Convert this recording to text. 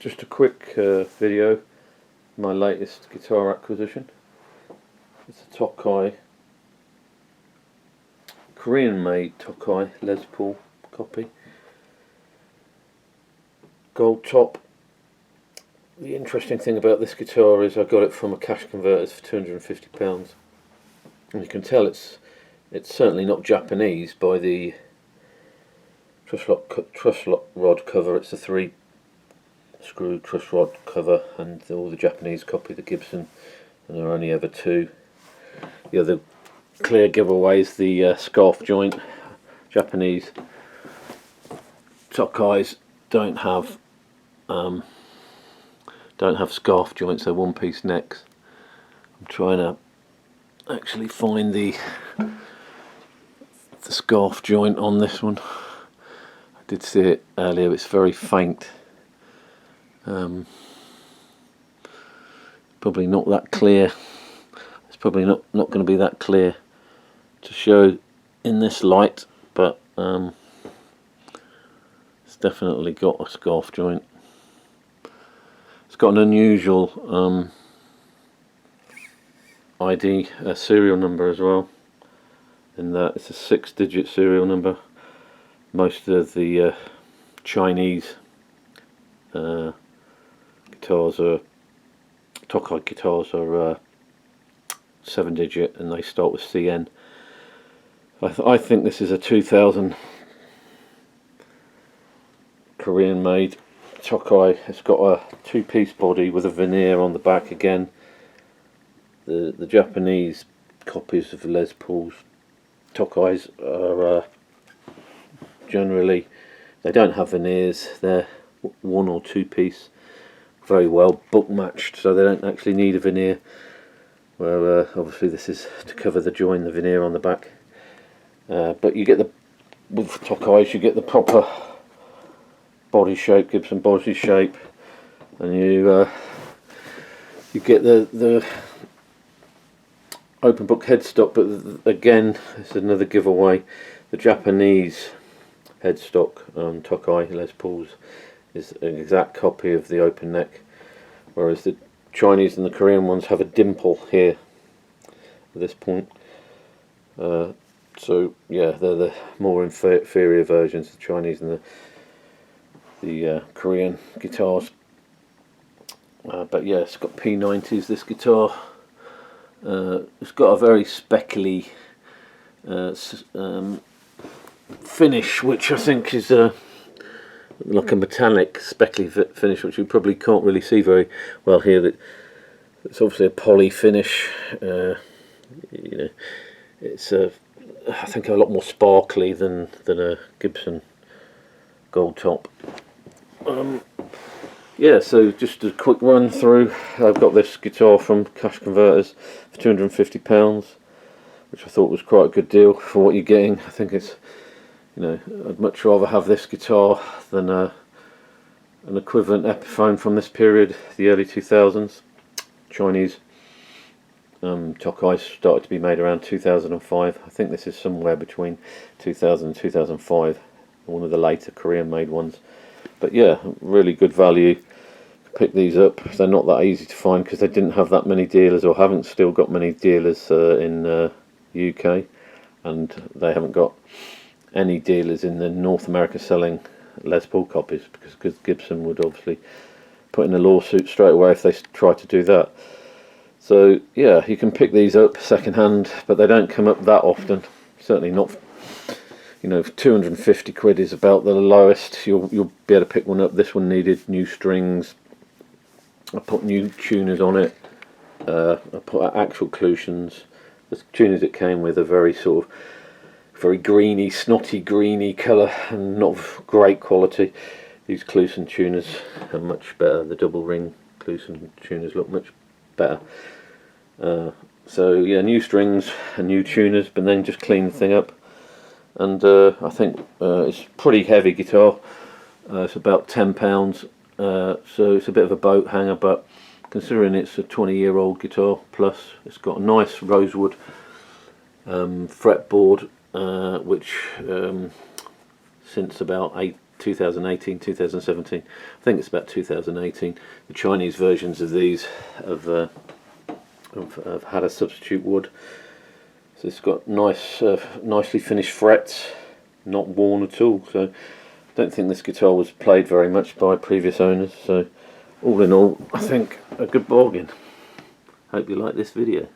Just a quick video, my latest guitar acquisition. It's a Tokai, Korean made Tokai Les Paul copy. Goldtop. The interesting thing about this guitar is I got it from a cash converters for £250, and you can tell it's certainly not Japanese by the truss rod cover. It's a 3-screw truss rod cover, and all the Japanese copy the Gibson, and there are only ever two. The other clear giveaway is the scarf joint. Japanese Tokais don't have scarf joints, they're one-piece necks. I'm trying to actually find the scarf joint on this one. I did see it earlier, it's very faint. Probably not that clear. It's probably not going to be that clear to show in this light, but it's definitely got a scarf joint. It's got an unusual ID serial number as well, in that it's a 6-digit serial number. Most of the Chinese guitars are Tokai guitars are 7-digit, and they start with CN. I think this is a 2000 Korean made Tokai. It's got a 2-piece body with a veneer on the back again. The Japanese copies of Les Paul's Tokais are generally, they don't have veneers. They're 1 or 2-piece, very well book matched, so they don't actually need a veneer. Where obviously this is to cover the join, the veneer on the back. But you get with Tokais you get the proper body shape, Gibson body shape, and you get the open book headstock. But again, it's another giveaway. The Japanese headstock Tokai Les Paul's is an exact copy of the open neck, whereas the Chinese and the Korean ones have a dimple here at this point. So yeah, they're the more inferior versions, the Chinese and the Korean guitars. But yeah, it's got P90s, this guitar. It's got a very speckly finish, which I think is like a metallic speckly finish, which you probably can't really see very well here. That it's obviously a poly finish. You know, it's I think a lot more sparkly than a Gibson Goldtop. Yeah, so just a quick run through. I've got this guitar from cash converters for £250, which I thought was quite a good deal for what you're getting. I think it's, you know, I'd much rather have this guitar than an equivalent Epiphone from this period, the early 2000s. Chinese Tokai started to be made around 2005. I think this is somewhere between 2000 and 2005, one of the later Korean made ones. But yeah, really good value. Pick these up. They're not that easy to find because they didn't have that many dealers, or haven't still got many dealers in the UK, and they haven't got any dealers in the North America selling Les Paul copies, because Gibson would obviously put in a lawsuit straight away if they tried to do that. So yeah, you can pick these up second hand, but they don't come up that often. Certainly not, you know, 250 quid is about the lowest you'll be able to pick one up. This one needed new strings. I put new tuners on it. I put actual Clusians. The tuners it came with are very sort of very greeny, snotty greeny colour, and not of great quality. These Clusian tuners are much better. The double ring Clusian tuners look much better. So yeah, new strings and new tuners, but then just clean the thing up. And I think it's a pretty heavy guitar. It's about £10, so it's a bit of a boat hanger, but considering it's a 20-year-old guitar plus, it's got a nice rosewood fretboard, which since about 2018, 2017. I think it's about 2018. The Chinese versions of these have had a substitute wood. So it's got nice, nicely finished frets, not worn at all. So I don't think this guitar was played very much by previous owners. So all in all, I think a good bargain. Hope you like this video.